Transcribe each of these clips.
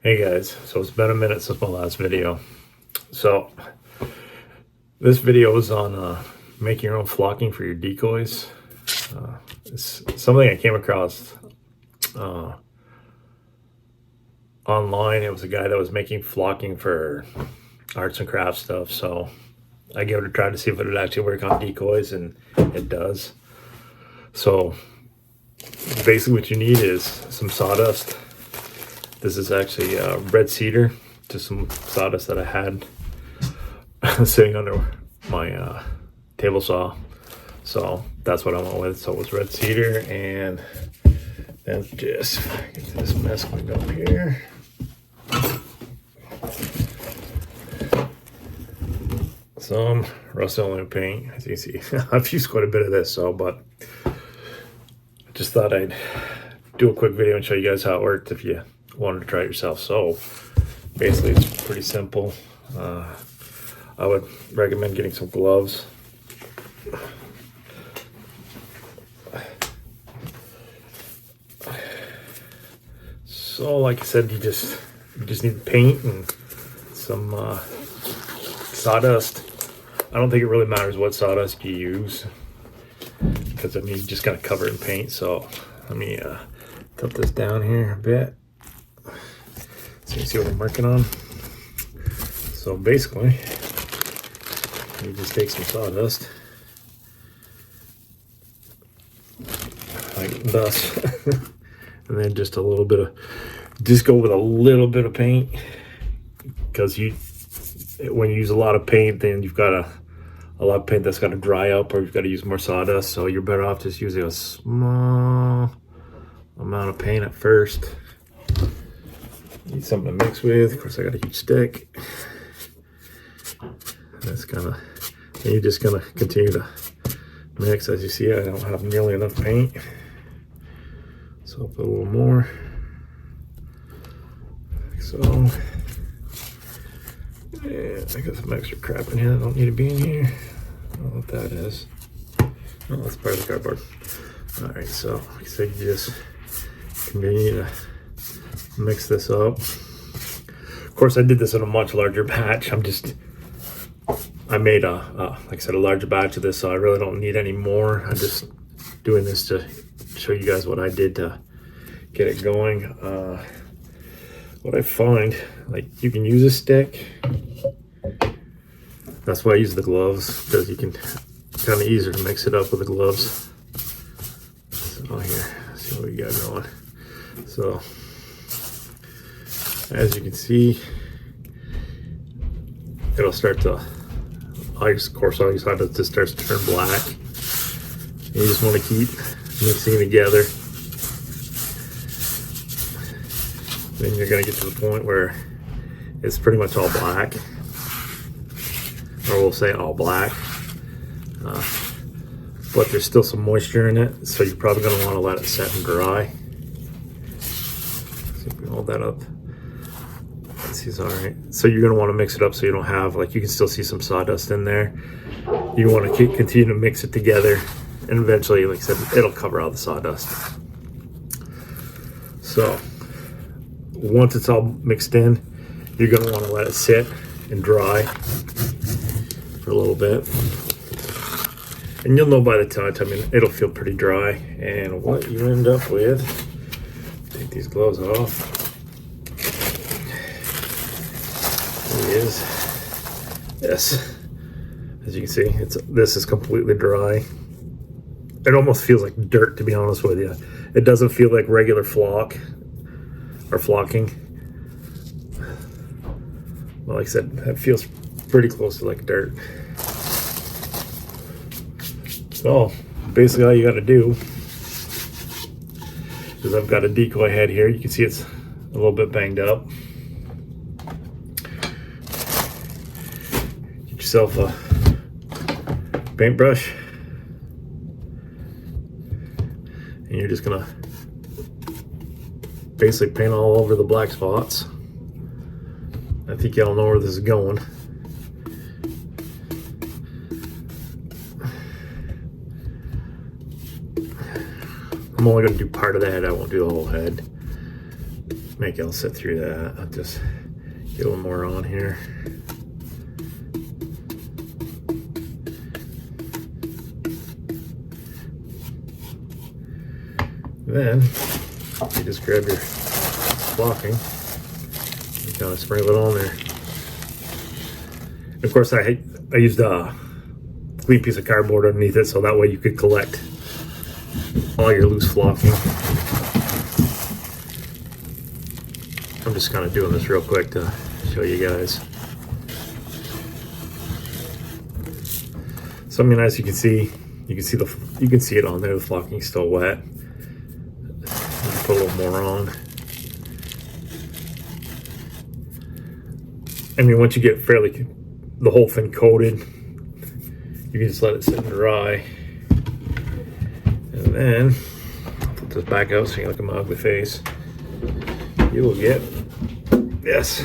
Hey guys, so it's been a minute since my last video. So this video is on making your own flocking for your decoys. It's something I came across online. It was a guy that was making flocking for arts and crafts stuff. So I gave it a try to see if it would actually work on decoys, and it does. So basically what you need is some sawdust. This is actually red cedar, just some sawdust that I had sitting under my table saw. So that's what I went with. So it was red cedar, and then just get this mess cleaned up here. Some rust-oleum paint, as you can see. I've used quite a bit of this, but I just thought I'd do a quick video and show you guys how it worked if you wanted to try it yourself. So basically it's pretty simple. I would recommend getting some gloves. So like I said, you just need paint and some sawdust. I don't think it really matters what sawdust you use, because I mean, you just gotta cover it in paint. So let me tilt this down here a bit so you can see what I'm working on. So basically, you just take some sawdust, like thus, and then just a little bit of, just go with a little bit of paint, because when you use a lot of paint, then you've got a lot of paint that's got to dry up, or you've got to use more sawdust. So you're better off just using a small amount of paint at first. Need something to mix with. Of course, I got a huge stick. That's and you're just gonna continue to mix. As you see, I don't have nearly enough paint, so I'll put a little more. Like so. Yeah, I got some extra crap in here that don't need to be in here. I don't know what that is. Oh, that's part of the cardboard. All right, so like I said, you just continue to mix this up. Of course, I did this in a much larger batch. I made like I said, a larger batch of this, so I really don't need any more. I'm just doing this to show you guys what I did to get it going. What I find, like, you can use a stick. That's why I use the gloves, because you can kind of easier to mix it up with the gloves. So here, let's see what we got going. So as you can see, it'll start to, of course, all you saw it just starts to turn black. And you just want to keep mixing together. Then you're going to get to the point where it's pretty much all black, or we'll say all black, but there's still some moisture in it, so you're probably going to want to let it set and dry. See if we can hold that up. It's all right. So you're going to want to mix it up so you don't have, like, you can still see some sawdust in there. You want to continue to mix it together, and eventually, like I said, it'll cover all the sawdust. So once it's all mixed in, you're going to want to let it sit and dry for a little bit, and you'll know by the time, I mean, it'll feel pretty dry. And what you end up with, take these gloves off, is this. As you can see, this is completely dry. It almost feels like dirt, to be honest with you. It doesn't feel like regular flock or flocking. Well, like I said, it feels pretty close to like dirt. So basically all you got to do is, I've got a decoy head here. You can see it's a little bit banged up. Get yourself a paintbrush, and you're just gonna basically paint all over the black spots. I think y'all know where this is going. I'm only going to do part of the head. I won't do the whole head. Maybe I'll sit through that. I'll just get a little more on here. Then you just grab your flocking and kind of sprinkle it on there. Of course, I used a clean piece of cardboard underneath it, so that way you could collect all your loose flocking. I'm just kind of doing this real quick to show you guys. So I mean, as you can see it on there. The flocking's still wet. Put a little more on. I mean, once you get the whole thing coated, you can just let it sit and dry. And then put this back out so you can look at my ugly face. You will get this.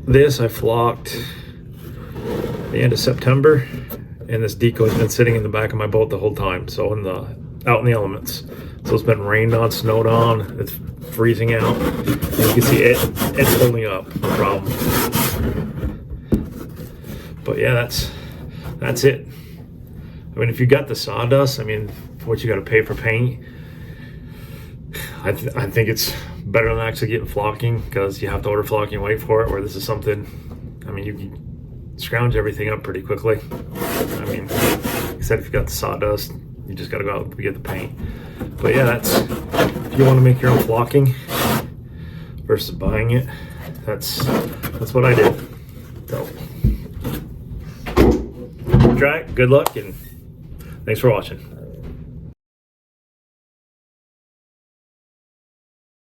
This I flocked the end of September, and this decoy's been sitting in the back of my boat the whole time. So out in the elements. So it's been rained on, snowed on, it's freezing out. And you can see it's holding up, no problem. But yeah, that's it. I mean, if you got the sawdust, I mean, what you got to pay for paint, I think it's better than actually getting flocking, because you have to order flocking and wait for it, where this is something, I mean, you can scrounge everything up pretty quickly. I mean, like I said, if you got the sawdust, you just got to go out and get the paint. But yeah, if you want to make your own flocking versus buying it, that's what I did. So try it, good luck, and thanks for watching.